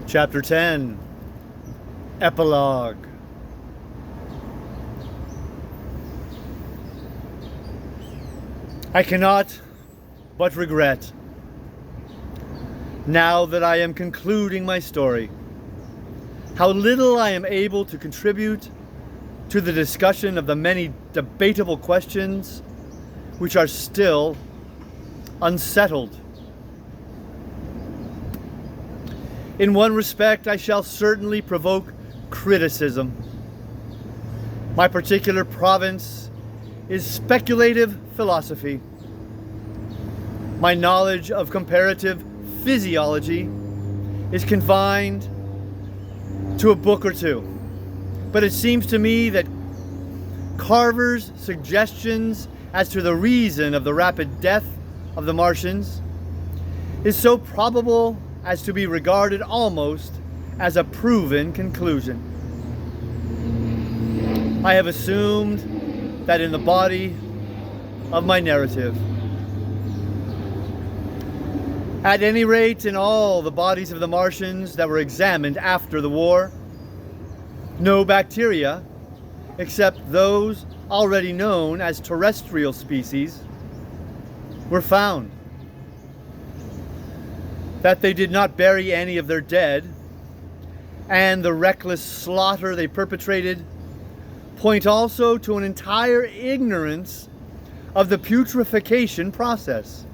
Chapter 10, Epilogue. I cannot but regret, now that I am concluding my story, how little I am able to contribute to the discussion of the many debatable questions which are still unsettled. In one respect, I shall certainly provoke criticism. My particular province is speculative philosophy. My knowledge of comparative physiology is confined to a book or two. But it seems to me that Carver's suggestions as to the reason of the rapid death of the Martians is so probable as to be regarded almost as a proven conclusion. I have assumed that in the body of my narrative, at any rate in all the bodies of the Martians that were examined after the war, no bacteria, except those already known as terrestrial species, were found. That they did not bury any of their dead, and the reckless slaughter they perpetrated, point also to an entire ignorance of the putrefaction process.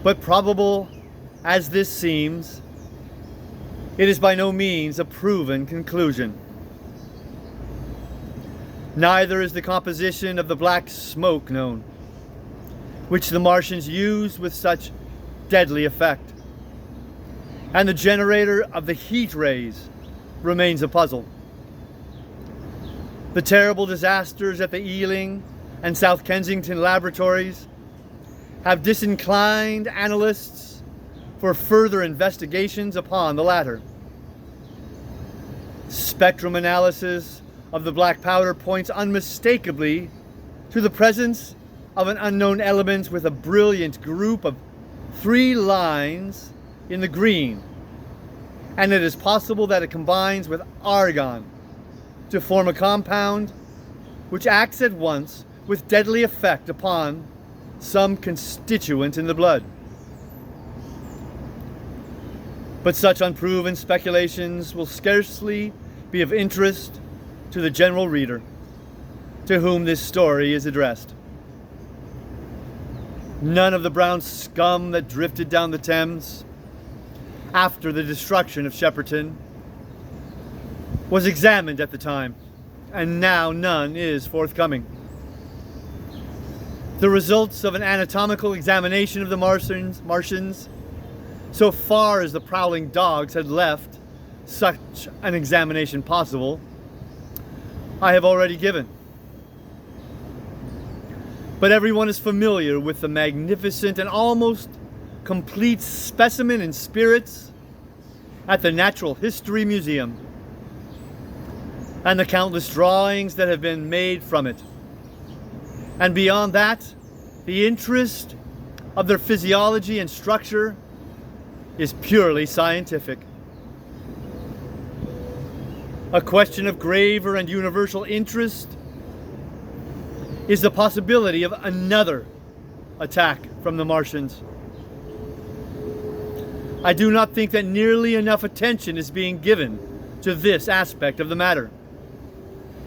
But probable as this seems, it is by no means a proven conclusion. Neither is the composition of the black smoke known, which the Martians used with such deadly effect. And the generator of the heat rays remains a puzzle. The terrible disasters at the Ealing and South Kensington laboratories have disinclined analysts for further investigations upon the latter. Spectrum analysis of the black powder points unmistakably to the presence of an unknown element with a brilliant group of 3 lines in the green, and it is possible that it combines with argon to form a compound which acts at once with deadly effect upon some constituent in the blood. But such unproven speculations will scarcely be of interest to the general reader to whom this story is addressed. None of the brown scum that drifted down the Thames after the destruction of Shepperton was examined at the time, and now none is forthcoming. The results of an anatomical examination of the Martians, so far as the prowling dogs had left such an examination possible, I have already given. But everyone is familiar with the magnificent and almost complete specimen in spirits at the Natural History Museum, and the countless drawings that have been made from it. And beyond that, the interest of their physiology and structure is purely scientific. A question of graver and universal interest is the possibility of another attack from the Martians. I do not think that nearly enough attention is being given to this aspect of the matter.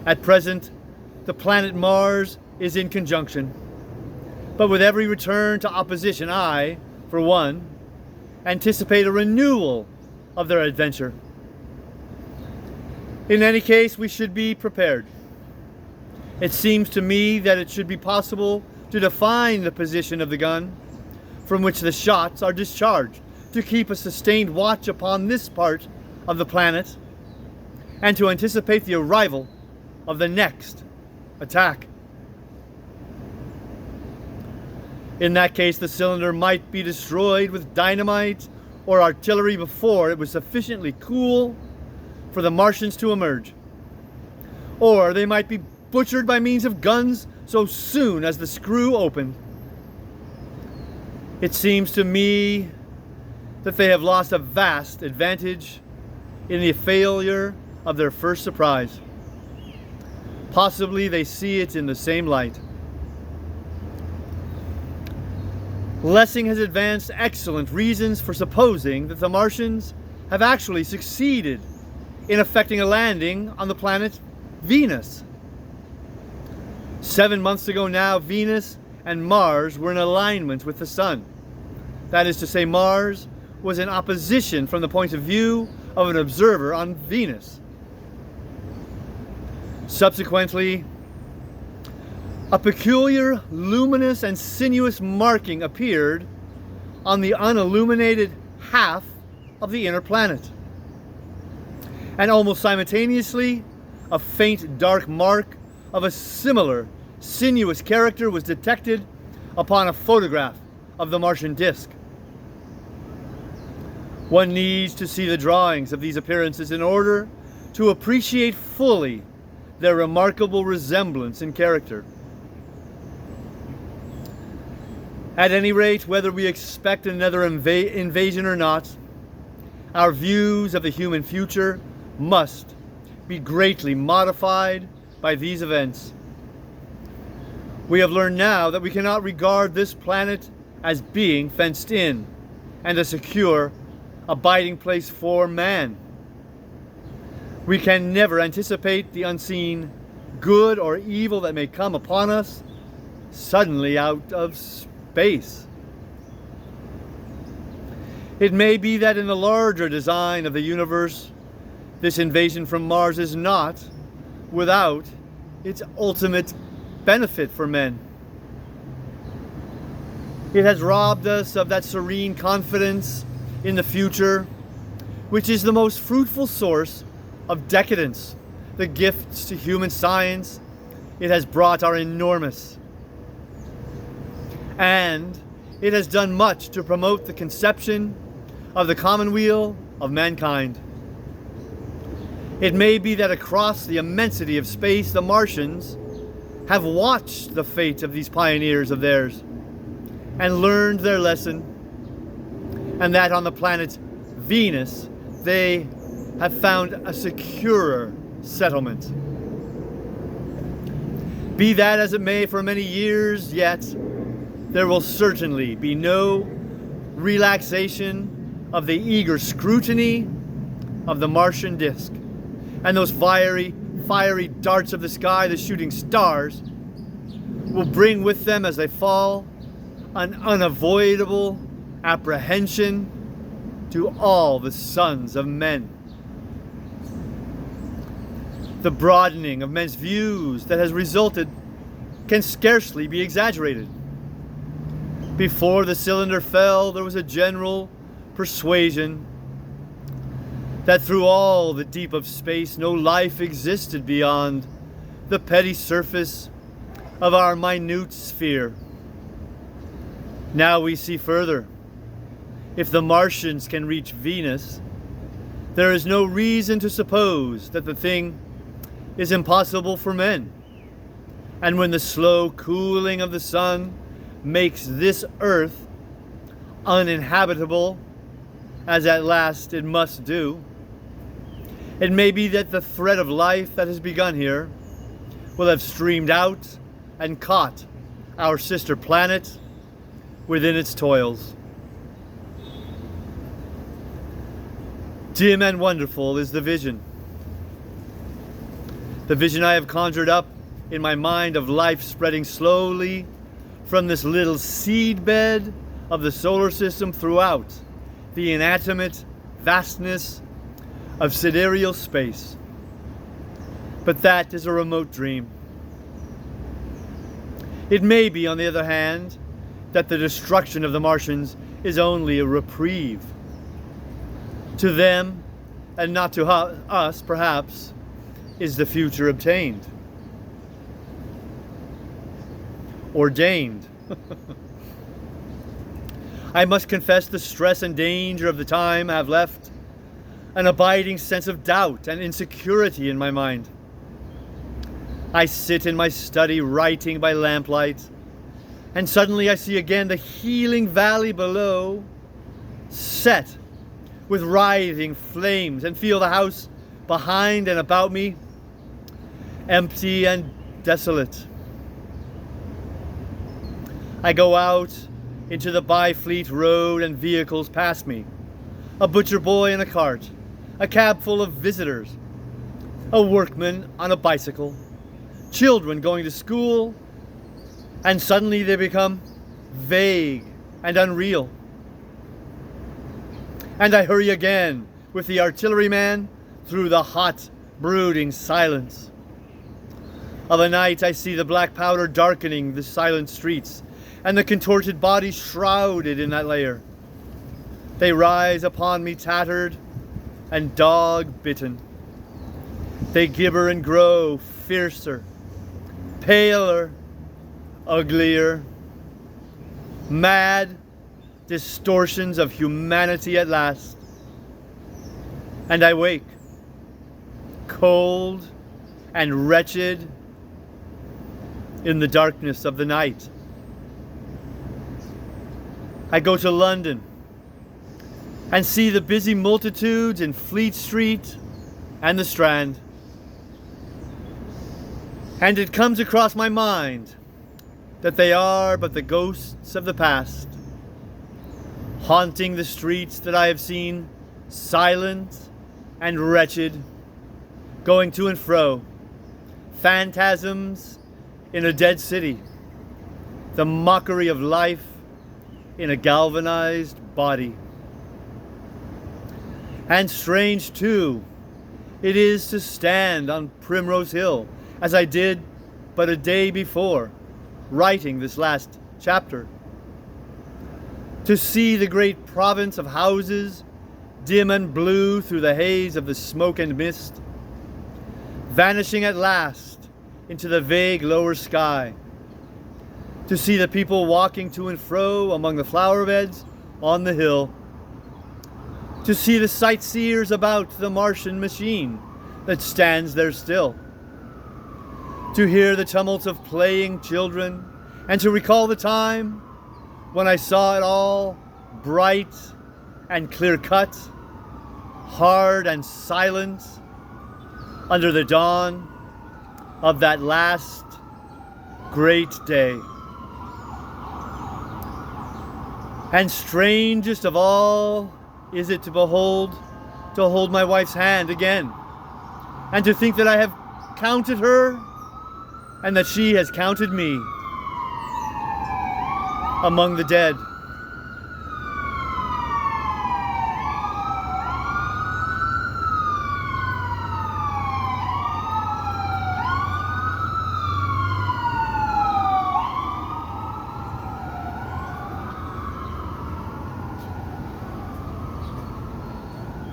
At present, the planet Mars is in conjunction, but with every return to opposition, I, for one, anticipate a renewal of their adventure. In any case, we should be prepared. It seems to me that it should be possible to define the position of the gun from which the shots are discharged, to keep a sustained watch upon this part of the planet, and to anticipate the arrival of the next attack. In that case, the cylinder might be destroyed with dynamite or artillery before it was sufficiently cool for the Martians to emerge. Or they might be butchered by means of guns so soon as the screw opened. It seems to me that they have lost a vast advantage in the failure of their first surprise. Possibly they see it in the same light. Lessing has advanced excellent reasons for supposing that the Martians have actually succeeded in effecting a landing on the planet Venus. 7 months ago now, Venus and Mars were in alignment with the Sun. That is to say, Mars was in opposition from the point of view of an observer on Venus. Subsequently, a peculiar luminous and sinuous marking appeared on the unilluminated half of the inner planet. And almost simultaneously, a faint dark mark of a similar sinuous character was detected upon a photograph of the Martian disk. One needs to see the drawings of these appearances in order to appreciate fully their remarkable resemblance in character. At any rate, whether we expect another invasion or not, our views of the human future must be greatly modified by these events. We have learned now that we cannot regard this planet as being fenced in and a secure abiding place for man. We can never anticipate the unseen good or evil that may come upon us suddenly out of space. It may be that in the larger design of the universe, this invasion from Mars is not without its ultimate benefit for men. It has robbed us of that serene confidence in the future, which is the most fruitful source of decadence. The gifts to human science it has brought are enormous, and it has done much to promote the conception of the commonweal of mankind. It may be that across the immensity of space, the Martians have watched the fate of these pioneers of theirs and learned their lesson, and that on the planet Venus they have found a securer settlement. Be that as it may, for many years yet, there will certainly be no relaxation of the eager scrutiny of the Martian disk, and those fiery darts of the sky, the shooting stars, will bring with them as they fall an unavoidable apprehension to all the sons of men. The broadening of men's views that has resulted can scarcely be exaggerated. Before the cylinder fell, there was a general persuasion that through all the deep of space, no life existed beyond the petty surface of our minute sphere. Now we see further. If the Martians can reach Venus, there is no reason to suppose that the thing is impossible for men. And when the slow cooling of the sun makes this earth uninhabitable, as at last it must do, it may be that the thread of life that has begun here will have streamed out and caught our sister planet within its toils. Dim and wonderful is the vision I have conjured up in my mind of life spreading slowly from this little seedbed of the solar system throughout the inanimate vastness of sidereal space. But that is a remote dream. It may be, on the other hand, that the destruction of the Martians is only a reprieve. To them, and not to us, perhaps, is the future obtained. Ordained. I must confess the stress and danger of the time have left an abiding sense of doubt and insecurity in my mind. I sit in my study writing by lamplight, and suddenly I see again the healing valley below set with writhing flames, and feel the house behind and about me empty and desolate. I go out into the Byfleet road and vehicles pass me. A butcher boy in a cart, a cab full of visitors, a workman on a bicycle, children going to school, and suddenly they become vague and unreal. And I hurry again with the artilleryman through the hot, brooding silence. Of a night I see the black powder darkening the silent streets, and the contorted bodies shrouded in that layer. They rise upon me tattered and dog-bitten. They gibber and grow fiercer, paler, uglier, mad distortions of humanity at last. And I wake, cold and wretched, in the darkness of the night. I go to London and see the busy multitudes in Fleet Street and the Strand. And it comes across my mind that they are but the ghosts of the past, haunting the streets that I have seen, silent and wretched, going to and fro, phantasms in a dead city, the mockery of life in a galvanized body. And strange too it is to stand on Primrose Hill, as I did but a day before, writing this last chapter, to see the great province of houses, dim and blue through the haze of the smoke and mist, vanishing at last into the vague lower sky, to see the people walking to and fro among the flower beds on the hill, to see the sightseers about the Martian machine that stands there still, to hear the tumult of playing children, and to recall the time when I saw it all bright and clear-cut, hard and silent, under the dawn of that last great day. And strangest of all is it to hold my wife's hand again, and to think that I have counted her and that she has counted me among the dead.